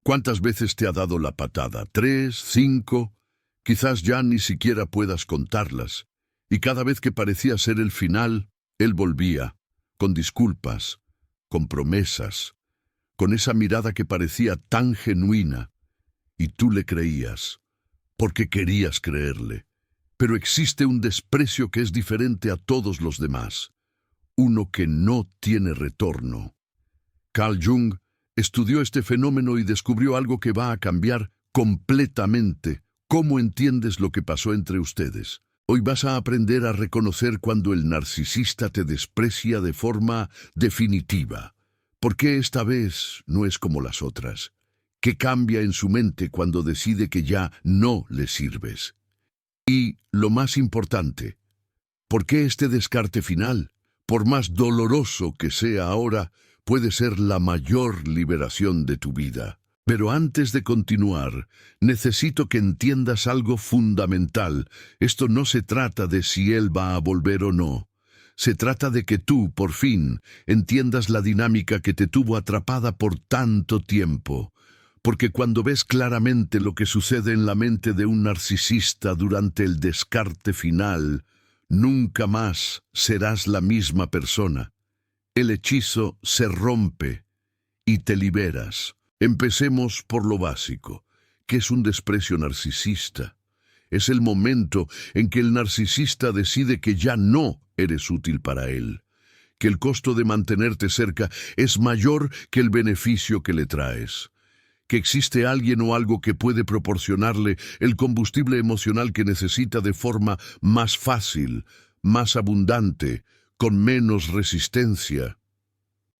¿Cuántas veces te ha dado la patada? ¿3, 5? Quizás ya ni siquiera puedas contarlas. Y cada vez que parecía ser el final, él volvía, con disculpas, con promesas, con esa mirada que parecía tan genuina. Y tú le creías, porque querías creerle. Pero existe un desprecio que es diferente a todos los demás, uno que no tiene retorno. Carl Jung estudió este fenómeno y descubrió algo que va a cambiar completamente cómo entiendes lo que pasó entre ustedes. Hoy vas a aprender a reconocer cuando el narcisista te desprecia de forma definitiva. ¿Por qué esta vez no es como las otras? ¿Qué cambia en su mente cuando decide que ya no le sirves? Y, lo más importante, ¿por qué este descarte final, por más doloroso que sea ahora, puede ser la mayor liberación de tu vida? Pero antes de continuar, necesito que entiendas algo fundamental. Esto no se trata de si él va a volver o no. Se trata de que tú, por fin, entiendas la dinámica que te tuvo atrapada por tanto tiempo. Porque cuando ves claramente lo que sucede en la mente de un narcisista durante el descarte final, nunca más serás la misma persona. El hechizo se rompe y te liberas. Empecemos por lo básico. ¿Qué es un desprecio narcisista? Es el momento en que el narcisista decide que ya no eres útil para él, que el costo de mantenerte cerca es mayor que el beneficio que le traes, que existe alguien o algo que puede proporcionarle el combustible emocional que necesita de forma más fácil, más abundante, con menos resistencia.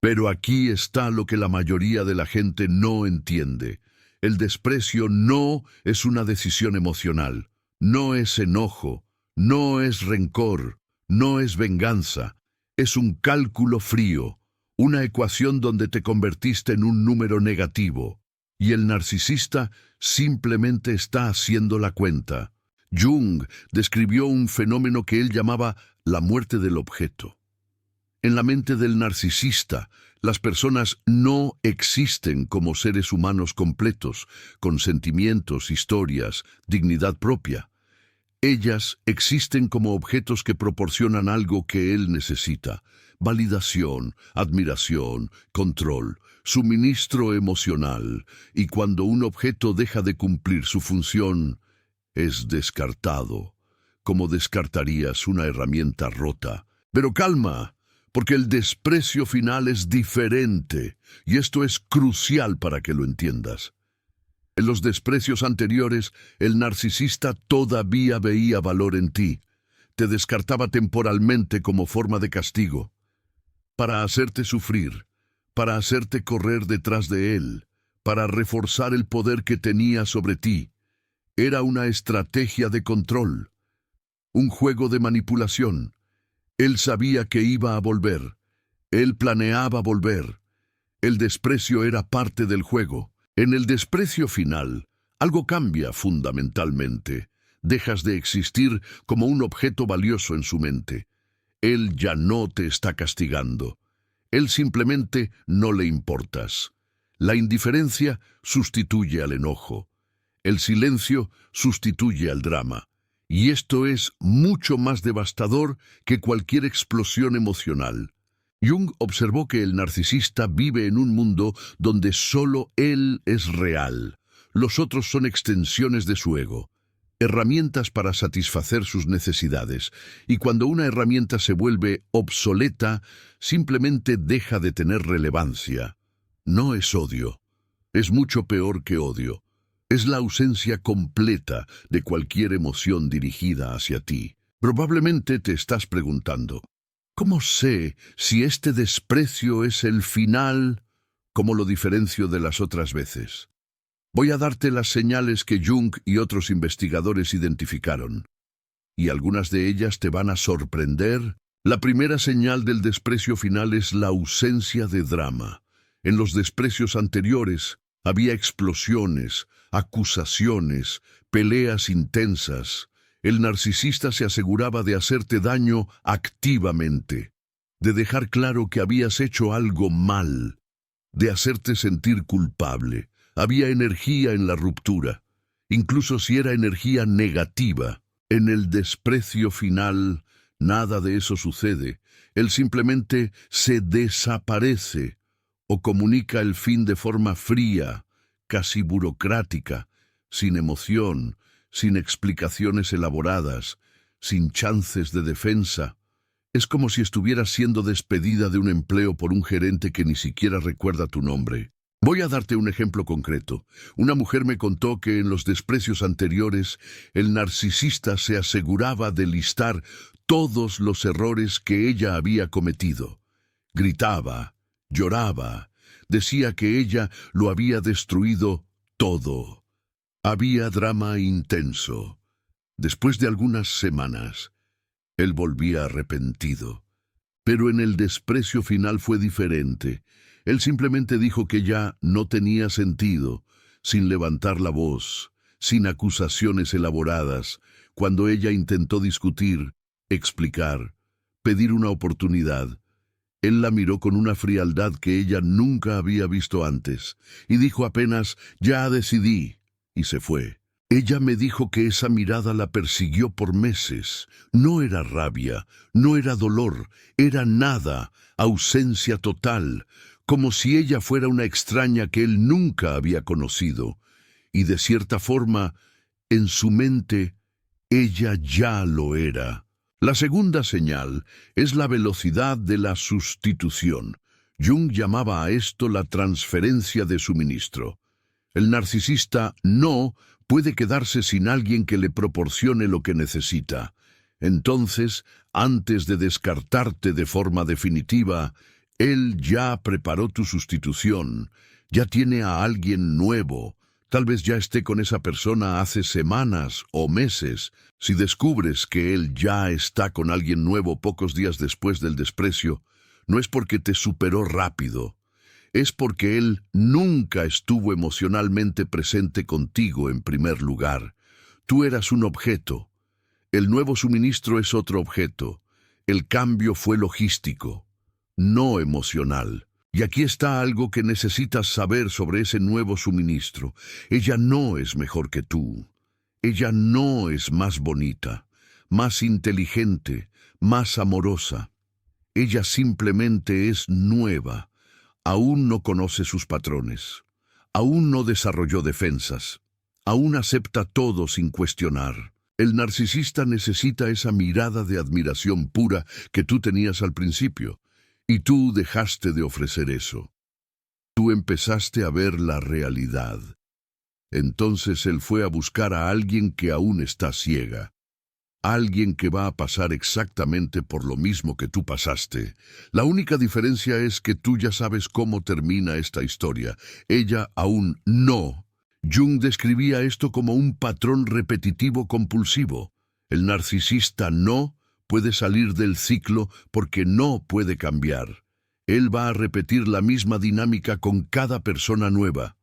Pero aquí está lo que la mayoría de la gente no entiende. El desprecio no es una decisión emocional, no es enojo, no es rencor, no es venganza. Es un cálculo frío, una ecuación donde te convertiste en un número negativo. Y el narcisista simplemente está haciendo la cuenta. Jung describió un fenómeno que él llamaba la muerte del objeto. En la mente del narcisista, las personas no existen como seres humanos completos, con sentimientos, historias, dignidad propia. Ellas existen como objetos que proporcionan algo que él necesita: validación, admiración, control, suministro emocional. Y cuando un objeto deja de cumplir su función, es descartado, como descartarías una herramienta rota. Pero calma, porque el desprecio final es diferente, y esto es crucial para que lo entiendas. En los desprecios anteriores, el narcisista todavía veía valor en ti. Te descartaba temporalmente como forma de castigo, para hacerte sufrir, para hacerte correr detrás de él, para reforzar el poder que tenía sobre ti. Era una estrategia de control, un juego de manipulación. Él sabía que iba a volver. Él planeaba volver. El desprecio era parte del juego. En el desprecio final, algo cambia fundamentalmente. Dejas de existir como un objeto valioso en su mente. Él ya no te está castigando. Él simplemente no le importas. La indiferencia sustituye al enojo. El silencio sustituye al drama. Y esto es mucho más devastador que cualquier explosión emocional. Jung observó que el narcisista vive en un mundo donde solo él es real. Los otros son extensiones de su ego, herramientas para satisfacer sus necesidades. Y cuando una herramienta se vuelve obsoleta, simplemente deja de tener relevancia. No es odio. Es mucho peor que odio. Es la ausencia completa de cualquier emoción dirigida hacia ti. Probablemente te estás preguntando, ¿cómo sé si este desprecio es el final? ¿Cómo lo diferencio de las otras veces? Voy a darte las señales que Jung y otros investigadores identificaron. Y algunas de ellas te van a sorprender. La primera señal del desprecio final es la ausencia de drama. En los desprecios anteriores había explosiones, acusaciones, peleas intensas. El narcisista se aseguraba de hacerte daño activamente, de dejar claro que habías hecho algo mal, de hacerte sentir culpable, Había energía en la ruptura, incluso si era energía negativa. En el desprecio final, nada de eso sucede. Él simplemente se desaparece o comunica el fin de forma fría, casi burocrática, sin emoción, sin explicaciones elaboradas, sin chances de defensa. Es como si estuvieras siendo despedida de un empleo por un gerente que ni siquiera recuerda tu nombre. Voy a darte un ejemplo concreto. Una mujer me contó que en los desprecios anteriores, el narcisista se aseguraba de listar todos los errores que ella había cometido. Gritaba, lloraba, decía que ella lo había destruido todo. Había drama intenso. Después de algunas semanas, él volvía arrepentido. Pero en el desprecio final fue diferente. Él simplemente dijo que ya no tenía sentido, sin levantar la voz, sin acusaciones elaboradas, cuando ella intentó discutir, explicar, pedir una oportunidad. Él la miró con una frialdad que ella nunca había visto antes, y dijo apenas, «Ya decidí», y se fue. Ella me dijo que esa mirada la persiguió por meses. No era rabia, no era dolor, era nada, ausencia total, como si ella fuera una extraña que él nunca había conocido. Y de cierta forma, en su mente, ella ya lo era. La segunda señal es la velocidad de la sustitución. Jung llamaba a esto la transferencia de suministro. El narcisista no puede quedarse sin alguien que le proporcione lo que necesita. Entonces, antes de descartarte de forma definitiva, él ya preparó tu sustitución, ya tiene a alguien nuevo. Tal vez ya esté con esa persona hace semanas o meses. Si descubres que él ya está con alguien nuevo pocos días después del desprecio, no es porque te superó rápido. Es porque él nunca estuvo emocionalmente presente contigo en primer lugar. Tú eras un objeto. El nuevo suministro es otro objeto. El cambio fue logístico, no emocional. Y aquí está algo que necesitas saber sobre ese nuevo suministro. Ella no es mejor que tú. Ella no es más bonita, más inteligente, más amorosa. Ella simplemente es nueva. Aún no conoce sus patrones, aún no desarrolló defensas, aún acepta todo sin cuestionar. El narcisista necesita esa mirada de admiración pura que tú tenías al principio, y tú dejaste de ofrecer eso. Tú empezaste a ver la realidad. Entonces él fue a buscar a alguien que aún está ciega. Alguien que va a pasar exactamente por lo mismo que tú pasaste. La única diferencia es que tú ya sabes cómo termina esta historia. Ella aún no. Jung describía esto como un patrón repetitivo compulsivo. El narcisista no puede salir del ciclo porque no puede cambiar. Él va a repetir la misma dinámica con cada persona nueva.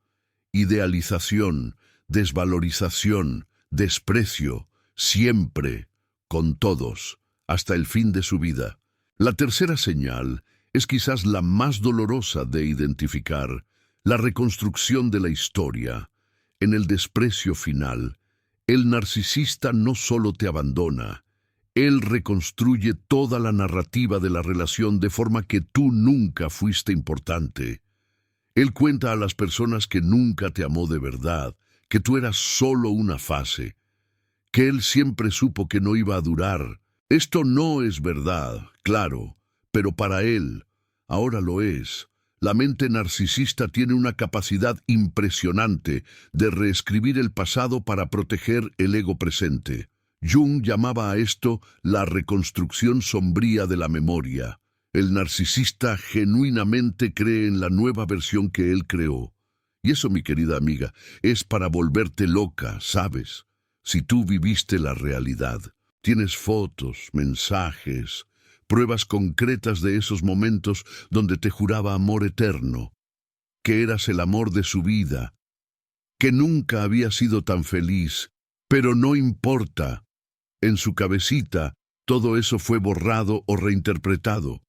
Idealización, desvalorización, desprecio, siempre, con todos, hasta el fin de su vida. La tercera señal es quizás la más dolorosa de identificar, la reconstrucción de la historia. En el desprecio final, el narcisista no solo te abandona, él reconstruye toda la narrativa de la relación de forma que tú nunca fuiste importante. Él cuenta a las personas que nunca te amó de verdad, que tú eras solo una fase, que él siempre supo que no iba a durar. Esto no es verdad, claro, pero para él, ahora lo es. La mente narcisista tiene una capacidad impresionante de reescribir el pasado para proteger el ego presente. Jung llamaba a esto la reconstrucción sombría de la memoria. El narcisista genuinamente cree en la nueva versión que él creó. Y eso, mi querida amiga, es para volverte loca, ¿sabes? Si tú viviste la realidad, tienes fotos, mensajes, pruebas concretas de esos momentos donde te juraba amor eterno, que eras el amor de su vida, que nunca había sido tan feliz, pero no importa. En su cabecita, todo eso fue borrado o reinterpretado.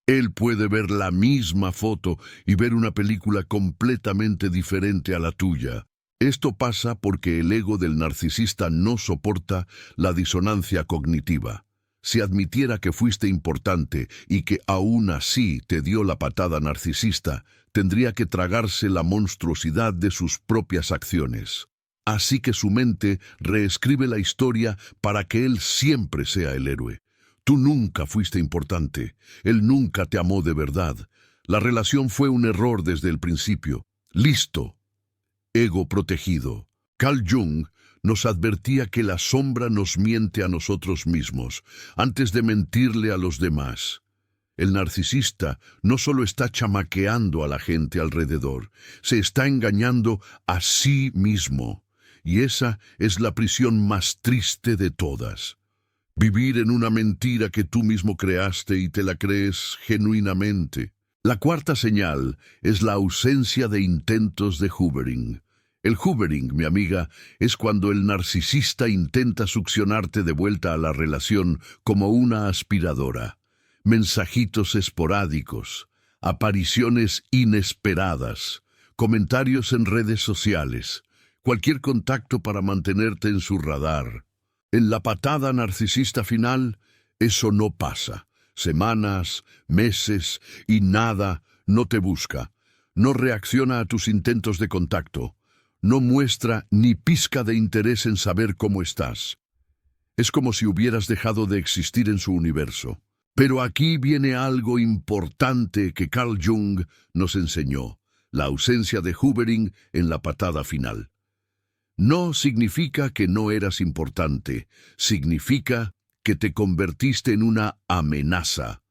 Él puede ver la misma foto y ver una película completamente diferente a la tuya. Esto pasa porque el ego del narcisista no soporta la disonancia cognitiva. Si admitiera que fuiste importante y que aún así te dio la patada narcisista, tendría que tragarse la monstruosidad de sus propias acciones. Así que su mente reescribe la historia para que él siempre sea el héroe. Tú nunca fuiste importante. Él nunca te amó de verdad. La relación fue un error desde el principio. Listo. Ego protegido. Carl Jung nos advertía que la sombra nos miente a nosotros mismos antes de mentirle a los demás. El narcisista no solo está chamaqueando a la gente alrededor, se está engañando a sí mismo. Y esa es la prisión más triste de todas. Vivir en una mentira que tú mismo creaste y te la crees genuinamente. La cuarta señal es la ausencia de intentos de hoovering. El hoovering, mi amiga, es cuando el narcisista intenta succionarte de vuelta a la relación como una aspiradora. Mensajitos esporádicos, apariciones inesperadas, comentarios en redes sociales, cualquier contacto para mantenerte en su radar. En la patada narcisista final, eso no pasa. Semanas, meses y nada no te busca. No reacciona a tus intentos de contacto. No muestra ni pizca de interés en saber cómo estás. Es como si hubieras dejado de existir en su universo. Pero aquí viene algo importante que Carl Jung nos enseñó: la ausencia de hoovering en la patada final. No significa que no eras importante, significa que te convertiste en una amenaza.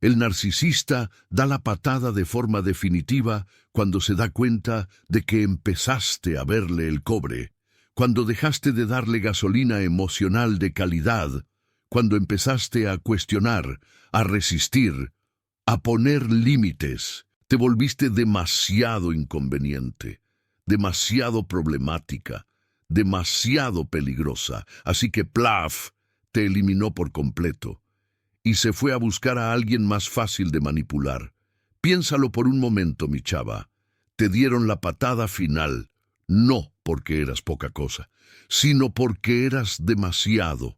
El narcisista da la patada de forma definitiva cuando se da cuenta de que empezaste a verle el cobre, cuando dejaste de darle gasolina emocional de calidad, cuando empezaste a cuestionar, a resistir, a poner límites. Te volviste demasiado inconveniente, demasiado problemática, demasiado peligrosa, así que plaf, te eliminó por completo y se fue a buscar a alguien más fácil de manipular. Piénsalo por un momento, mi chava. Te dieron la patada final, no porque eras poca cosa, sino porque eras demasiado.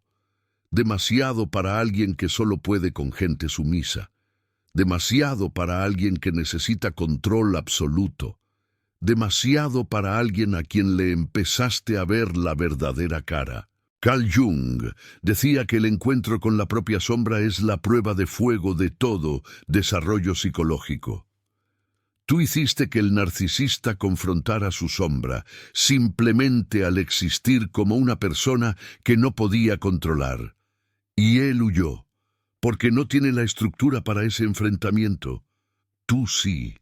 Demasiado para alguien que solo puede con gente sumisa. Demasiado para alguien que necesita control absoluto. Demasiado para alguien a quien le empezaste a ver la verdadera cara. Carl Jung decía que el encuentro con la propia sombra es la prueba de fuego de todo desarrollo psicológico. Tú hiciste que el narcisista confrontara su sombra simplemente al existir como una persona que no podía controlar. Y él huyó, porque no tiene la estructura para ese enfrentamiento. Tú sí,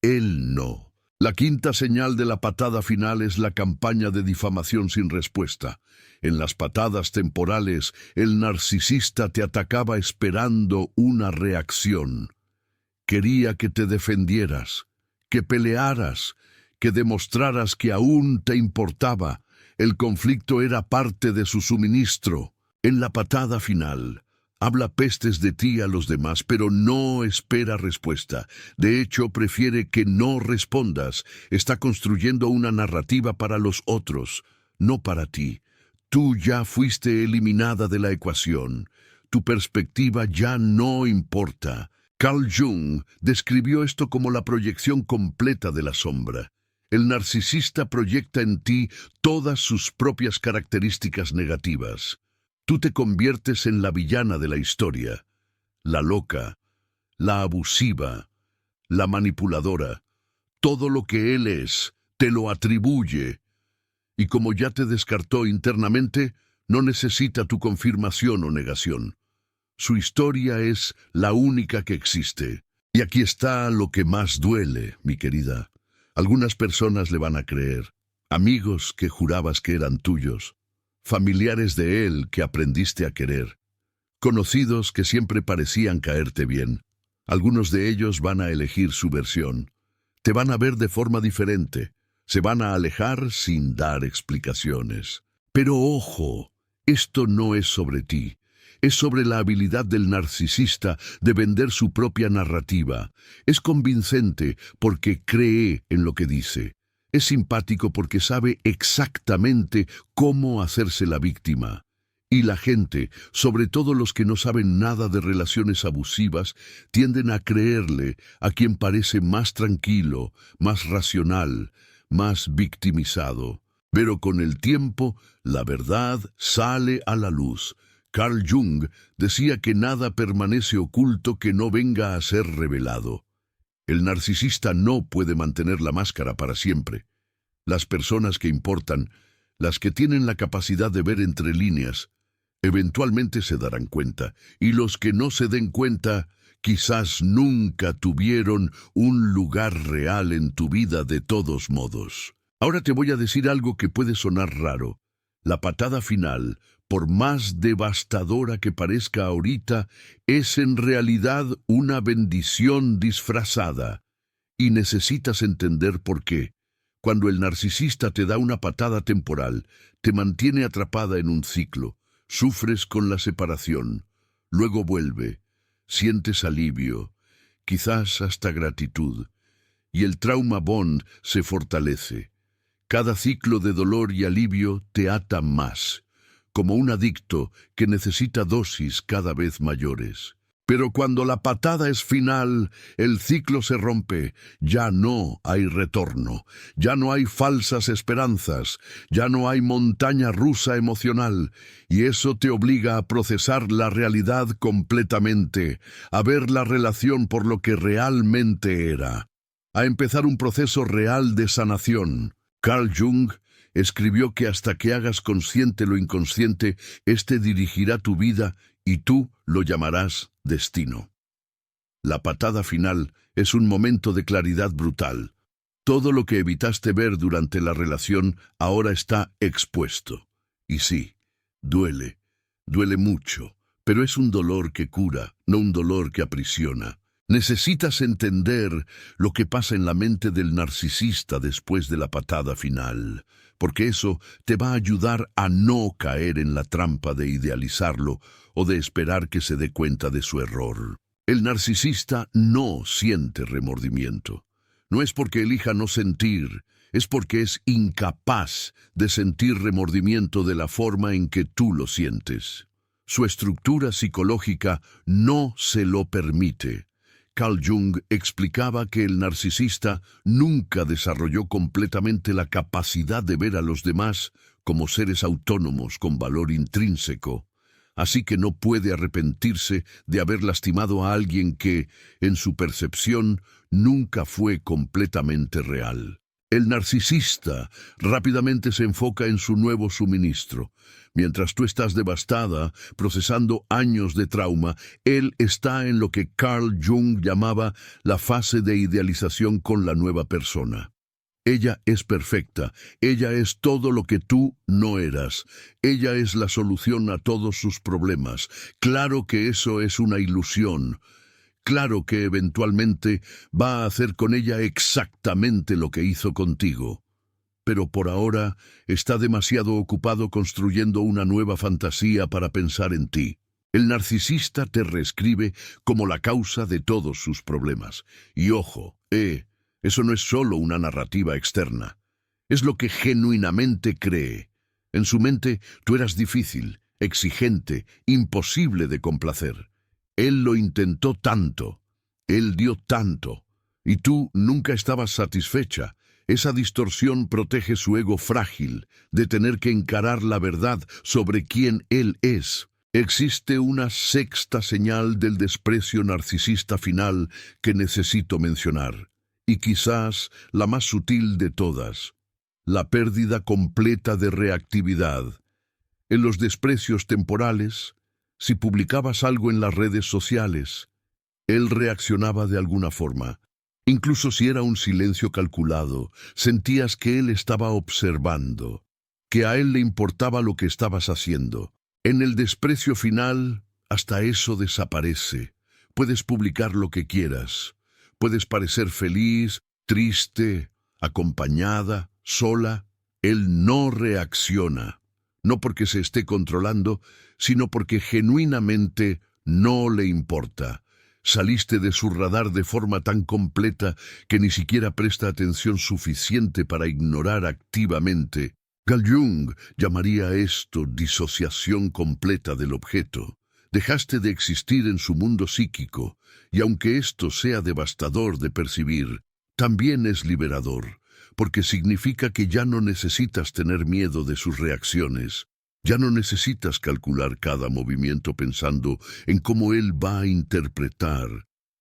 él no. La quinta señal de la patada final es la campaña de difamación sin respuesta. En las patadas temporales, el narcisista te atacaba esperando una reacción. Quería que te defendieras, que pelearas, que demostraras que aún te importaba. El conflicto era parte de su suministro. En la patada final, habla pestes de ti a los demás, pero no espera respuesta. De hecho, prefiere que no respondas. Está construyendo una narrativa para los otros, no para ti. Tú ya fuiste eliminada de la ecuación. Tu perspectiva ya no importa. Carl Jung describió esto como la proyección completa de la sombra. El narcisista proyecta en ti todas sus propias características negativas. Tú te conviertes en la villana de la historia, la loca, la abusiva, la manipuladora. Todo lo que él es, te lo atribuye. Y como ya te descartó internamente, no necesita tu confirmación o negación. Su historia es la única que existe. Y aquí está lo que más duele, mi querida. Algunas personas le van a creer. Amigos que jurabas que eran tuyos. Familiares de él que aprendiste a querer. Conocidos que siempre parecían caerte bien. Algunos de ellos van a elegir su versión. Te van a ver de forma diferente. Se van a alejar sin dar explicaciones. Pero ojo, esto no es sobre ti. Es sobre la habilidad del narcisista de vender su propia narrativa. Es convincente porque cree en lo que dice. Es simpático porque sabe exactamente cómo hacerse la víctima. Y la gente, sobre todo los que no saben nada de relaciones abusivas, tienden a creerle a quien parece más tranquilo, más racional, más victimizado. Pero con el tiempo, la verdad sale a la luz. Carl Jung decía que nada permanece oculto que no venga a ser revelado. El narcisista no puede mantener la máscara para siempre. Las personas que importan, las que tienen la capacidad de ver entre líneas, eventualmente se darán cuenta, y los que no se den cuenta, quizás nunca tuvieron un lugar real en tu vida de todos modos. Ahora te voy a decir algo que puede sonar raro. La patada final, por más devastadora que parezca ahorita, es en realidad una bendición disfrazada. Y necesitas entender por qué. Cuando el narcisista te da una patada temporal, te mantiene atrapada en un ciclo. Sufres con la separación, luego vuelve, sientes alivio, quizás hasta gratitud, y el trauma bond se fortalece. Cada ciclo de dolor y alivio te ata más, como un adicto que necesita dosis cada vez mayores. Pero cuando la patada es final, el ciclo se rompe, ya no hay retorno, ya no hay falsas esperanzas, ya no hay montaña rusa emocional, y eso te obliga a procesar la realidad completamente, a ver la relación por lo que realmente era, a empezar un proceso real de sanación. Carl Jung escribió que hasta que hagas consciente lo inconsciente, éste dirigirá tu vida y tú lo llamarás destino. La patada final es un momento de claridad brutal. Todo lo que evitaste ver durante la relación ahora está expuesto. Y sí, duele mucho, pero es un dolor que cura, no un dolor que aprisiona. Necesitas entender lo que pasa en la mente del narcisista después de la patada final, porque eso te va a ayudar a no caer en la trampa de idealizarlo o de esperar que se dé cuenta de su error. El narcisista no siente remordimiento. No es porque elija no sentir, es porque es incapaz de sentir remordimiento de la forma en que tú lo sientes. Su estructura psicológica no se lo permite. Carl Jung explicaba que el narcisista nunca desarrolló completamente la capacidad de ver a los demás como seres autónomos con valor intrínseco, así que no puede arrepentirse de haber lastimado a alguien que, en su percepción, nunca fue completamente real. El narcisista rápidamente se enfoca en su nuevo suministro. Mientras tú estás devastada, procesando años de trauma, él está en lo que Carl Jung llamaba la fase de idealización con la nueva persona. Ella es perfecta, ella es todo lo que tú no eras, ella es la solución a todos sus problemas. Claro que eso es una ilusión. Claro que eventualmente va a hacer con ella exactamente lo que hizo contigo. Pero por ahora está demasiado ocupado construyendo una nueva fantasía para pensar en ti. El narcisista te reescribe como la causa de todos sus problemas. Y ojo, eso no es solo una narrativa externa. Es lo que genuinamente cree. En su mente tú eras difícil, exigente, imposible de complacer. Él lo intentó tanto, él dio tanto, y tú nunca estabas satisfecha. Esa distorsión protege su ego frágil de tener que encarar la verdad sobre quién él es. Existe una sexta señal del desprecio narcisista final que necesito mencionar, y quizás la más sutil de todas: la pérdida completa de reactividad. En los desprecios temporales, si publicabas algo en las redes sociales, él reaccionaba de alguna forma. Incluso si era un silencio calculado, sentías que él estaba observando, que a él le importaba lo que estabas haciendo. En el desprecio final, hasta eso desaparece. Puedes publicar lo que quieras. Puedes parecer feliz, triste, acompañada, sola. Él no reacciona. no porque se esté controlando, sino porque genuinamente no le importa. Saliste de su radar de forma tan completa que ni siquiera presta atención suficiente para ignorar activamente. Carl Jung llamaría esto disociación completa del objeto. Dejaste de existir en su mundo psíquico, y aunque esto sea devastador de percibir, también es liberador, porque significa que ya no necesitas tener miedo de sus reacciones. Ya no necesitas calcular cada movimiento pensando en cómo él va a interpretar.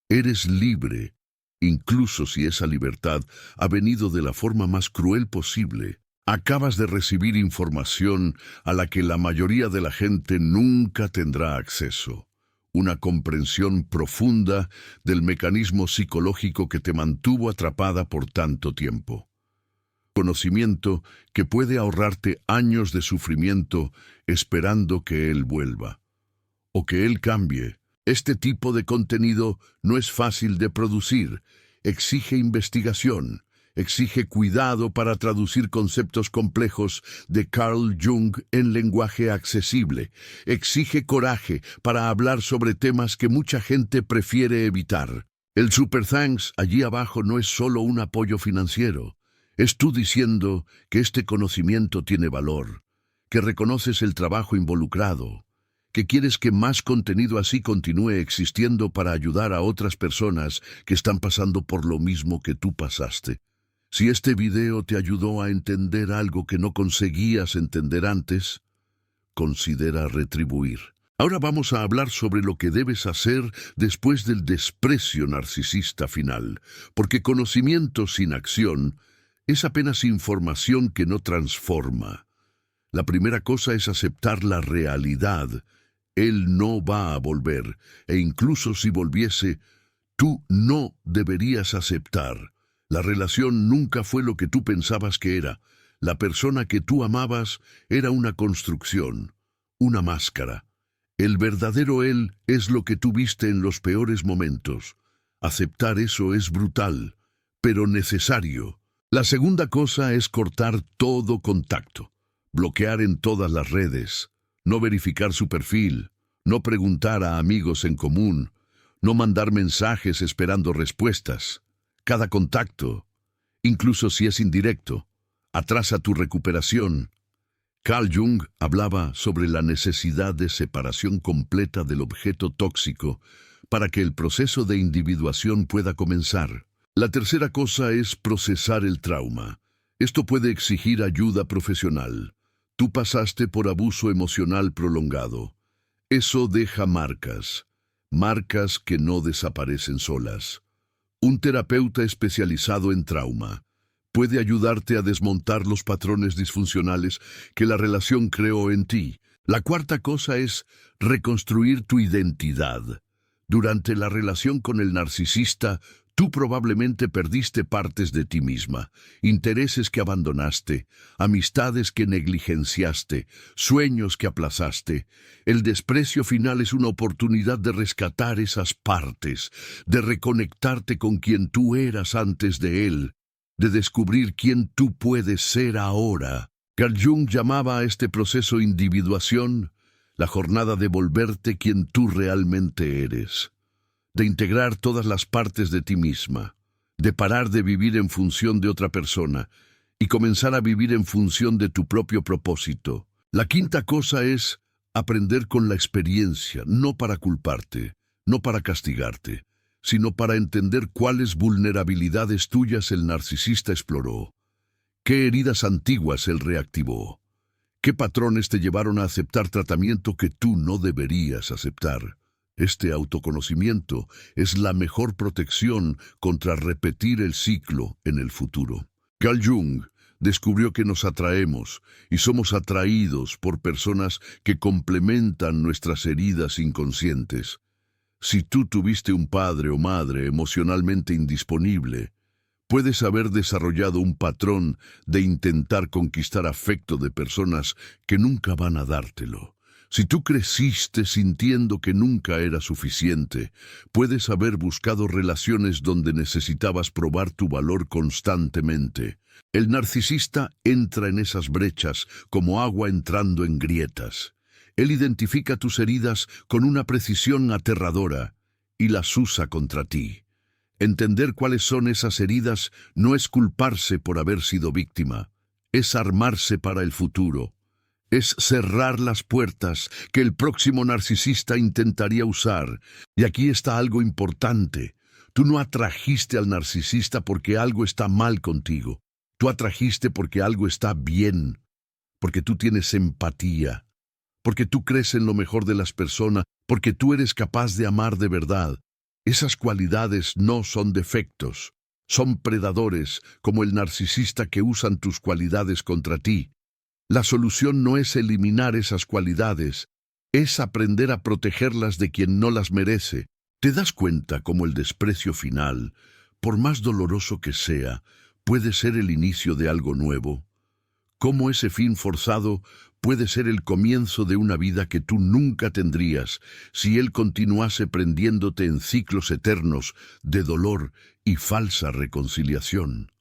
Eres libre, incluso si esa libertad ha venido de la forma más cruel posible. Acabas de recibir información a la que la mayoría de la gente nunca tendrá acceso. Una comprensión profunda del mecanismo psicológico que te mantuvo atrapada por tanto tiempo. Conocimiento que puede ahorrarte años de sufrimiento esperando que él vuelva o que él cambie. Este tipo de contenido no es fácil de producir, exige investigación, exige cuidado para traducir conceptos complejos de Carl Jung en lenguaje accesible, exige coraje para hablar sobre temas que mucha gente prefiere evitar. El Super Thanks allí abajo no es solo un apoyo financiero. Es tú diciendo que este conocimiento tiene valor, que reconoces el trabajo involucrado, que quieres que más contenido así continúe existiendo para ayudar a otras personas que están pasando por lo mismo que tú pasaste. Si este video te ayudó a entender algo que no conseguías entender antes, considera retribuir. Ahora vamos a hablar sobre lo que debes hacer después del desprecio narcisista final, porque conocimiento sin acción es apenas información que no transforma. La primera cosa es aceptar la realidad. Él no va a volver, e incluso si volviese, tú no deberías aceptar. La relación nunca fue lo que tú pensabas que era. La persona que tú amabas era una construcción, una máscara. El verdadero él es lo que tú viste en los peores momentos. Aceptar eso es brutal, pero necesario. La segunda cosa es cortar todo contacto, bloquear en todas las redes, no verificar su perfil, no preguntar a amigos en común, no mandar mensajes esperando respuestas. Cada contacto, incluso si es indirecto, atrasa tu recuperación. Carl Jung hablaba sobre la necesidad de separación completa del objeto tóxico para que el proceso de individuación pueda comenzar. La tercera cosa es procesar el trauma. Esto puede exigir ayuda profesional. Tú pasaste por abuso emocional prolongado. Eso deja marcas, marcas que no desaparecen solas. Un terapeuta especializado en trauma puede ayudarte a desmontar los patrones disfuncionales que la relación creó en ti. La cuarta cosa es reconstruir tu identidad. Durante la relación con el narcisista, tú probablemente perdiste partes de ti misma, intereses que abandonaste, amistades que negligenciaste, sueños que aplazaste. El desprecio final es una oportunidad de rescatar esas partes, de reconectarte con quien tú eras antes de él, de descubrir quién tú puedes ser ahora. Carl Jung llamaba a este proceso individuación, la jornada de volverte quien tú realmente eres, de integrar todas las partes de ti misma, de parar de vivir en función de otra persona y comenzar a vivir en función de tu propio propósito. La quinta cosa es aprender con la experiencia, no para culparte, no para castigarte, sino para entender cuáles vulnerabilidades tuyas el narcisista exploró, qué heridas antiguas él reactivó, qué patrones te llevaron a aceptar tratamiento que tú no deberías aceptar. Este autoconocimiento es la mejor protección contra repetir el ciclo en el futuro. Carl Jung descubrió que nos atraemos y somos atraídos por personas que complementan nuestras heridas inconscientes. Si tú tuviste un padre o madre emocionalmente indisponible, puedes haber desarrollado un patrón de intentar conquistar afecto de personas que nunca van a dártelo. Si tú creciste sintiendo que nunca era suficiente, puedes haber buscado relaciones donde necesitabas probar tu valor constantemente. El narcisista entra en esas brechas como agua entrando en grietas. Él identifica tus heridas con una precisión aterradora y las usa contra ti. Entender cuáles son esas heridas no es culparse por haber sido víctima, es armarse para el futuro. Es cerrar las puertas que el próximo narcisista intentaría usar. Y aquí está algo importante. Tú no atrajiste al narcisista porque algo está mal contigo. Tú atrajiste porque algo está bien, porque tú tienes empatía, porque tú crees en lo mejor de las personas, porque tú eres capaz de amar de verdad. Esas cualidades no son defectos, son predadores como el narcisista que usan tus cualidades contra ti. La solución no es eliminar esas cualidades, es aprender a protegerlas de quien no las merece. ¿Te das cuenta cómo el desprecio final, por más doloroso que sea, puede ser el inicio de algo nuevo? Cómo ese fin forzado puede ser el comienzo de una vida que tú nunca tendrías si él continuase prendiéndote en ciclos eternos de dolor y falsa reconciliación.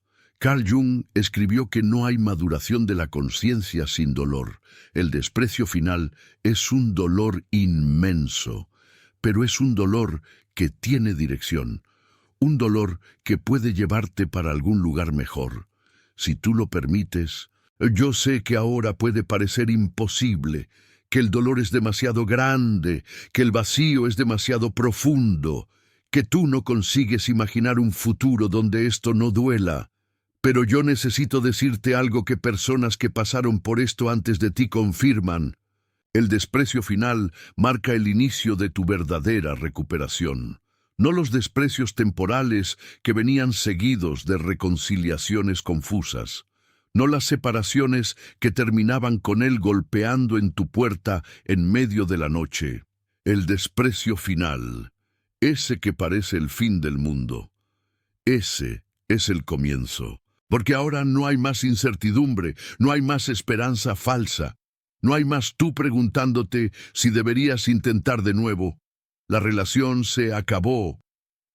Carl Jung escribió que no hay maduración de la conciencia sin dolor. El desprecio final es un dolor inmenso, pero es un dolor que tiene dirección, un dolor que puede llevarte para algún lugar mejor. Si tú lo permites, yo sé que ahora puede parecer imposible, que el dolor es demasiado grande, que el vacío es demasiado profundo, que tú no consigues imaginar un futuro donde esto no duela. Pero yo necesito decirte algo que personas que pasaron por esto antes de ti confirman. El desprecio final marca el inicio de tu verdadera recuperación. No los desprecios temporales que venían seguidos de reconciliaciones confusas. No las separaciones que terminaban con él golpeando en tu puerta en medio de la noche. El desprecio final, ese que parece el fin del mundo. Ese es el comienzo. Porque ahora no hay más incertidumbre, no hay más esperanza falsa, no hay más tú preguntándote si deberías intentar de nuevo. La relación se acabó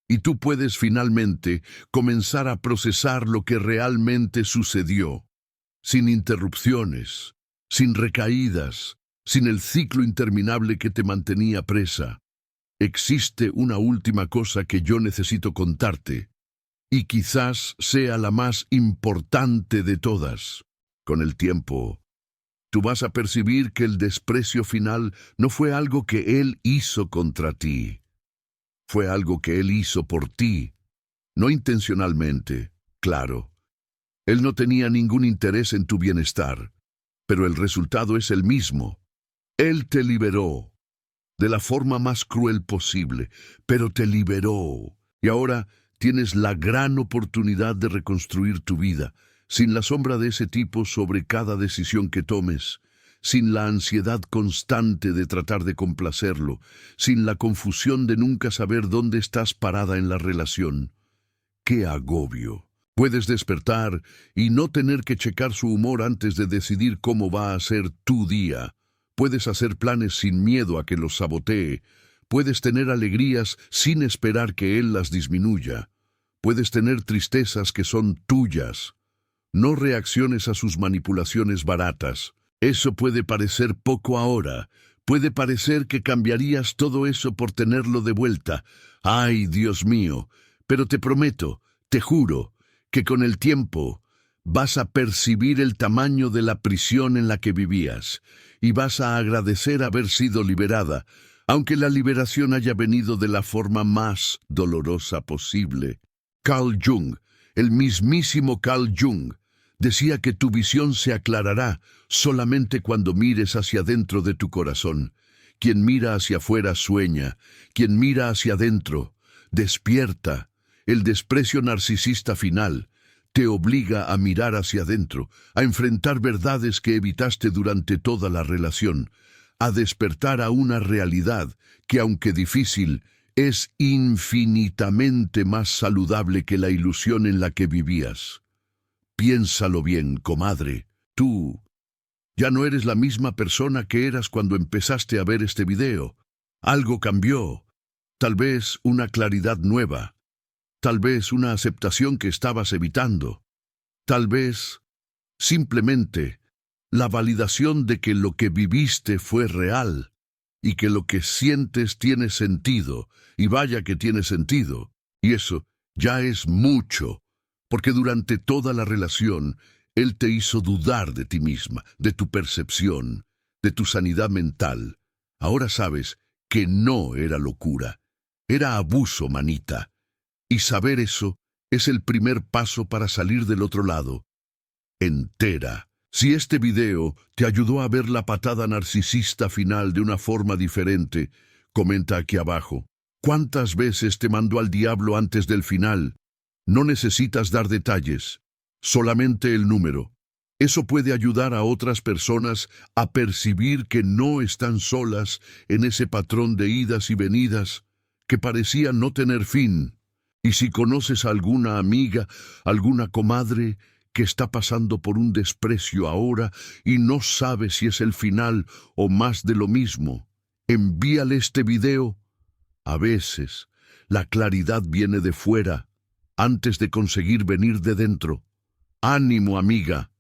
y tú puedes finalmente comenzar a procesar lo que realmente sucedió, sin interrupciones, sin recaídas, sin el ciclo interminable que te mantenía presa. Existe una última cosa que yo necesito contarte. Y quizás sea la más importante de todas. Con el tiempo, tú vas a percibir que el desprecio final no fue algo que él hizo contra ti. Fue algo que él hizo por ti, no intencionalmente, claro. Él no tenía ningún interés en tu bienestar, pero el resultado es el mismo. Él te liberó, de la forma más cruel posible, pero te liberó. Y ahora tienes la gran oportunidad de reconstruir tu vida, sin la sombra de ese tipo sobre cada decisión que tomes, sin la ansiedad constante de tratar de complacerlo, sin la confusión de nunca saber dónde estás parada en la relación. ¡Qué agobio! Puedes despertar y no tener que checar su humor antes de decidir cómo va a ser tu día. Puedes hacer planes sin miedo a que los sabotee. Puedes tener alegrías sin esperar que él las disminuya. Puedes tener tristezas que son tuyas. No reacciones a sus manipulaciones baratas. Eso puede parecer poco ahora. Puede parecer que cambiarías todo eso por tenerlo de vuelta. ¡Ay, Dios mío! Pero te prometo, te juro, que con el tiempo vas a percibir el tamaño de la prisión en la que vivías y vas a agradecer haber sido liberada, aunque la liberación haya venido de la forma más dolorosa posible. Carl Jung, el mismísimo Carl Jung, decía que tu visión se aclarará solamente cuando mires hacia dentro de tu corazón. Quien mira hacia afuera sueña, quien mira hacia adentro despierta. El desprecio narcisista final te obliga a mirar hacia adentro, a enfrentar verdades que evitaste durante toda la relación, a despertar a una realidad que, aunque difícil, es infinitamente más saludable que la ilusión en la que vivías. Piénsalo bien, comadre. Tú Ya no eres la misma persona que eras cuando empezaste a ver este video. Algo cambió. Tal vez una claridad nueva. Tal vez una aceptación que estabas evitando. Tal vez, simplemente, la validación de que lo que viviste fue real y que lo que sientes tiene sentido, y vaya que tiene sentido. Y eso ya es mucho, porque durante toda la relación, él te hizo dudar de ti misma, de tu percepción, de tu sanidad mental. Ahora sabes que no era locura, era abuso, manita. Y saber eso es el primer paso para salir del otro lado. Entera. Si este video te ayudó a ver la patada narcisista final de una forma diferente, comenta aquí abajo. ¿Cuántas veces te mandó al diablo antes del final? No necesitas dar detalles, solamente el número. Eso puede ayudar a otras personas a percibir que no están solas en ese patrón de idas y venidas que parecía no tener fin. Y si conoces a alguna amiga, alguna comadre que está pasando por un desprecio ahora y no sabe si es el final o más de lo mismo, envíale este video. A veces, la claridad viene de fuera, antes de conseguir venir de dentro. Ánimo, amiga.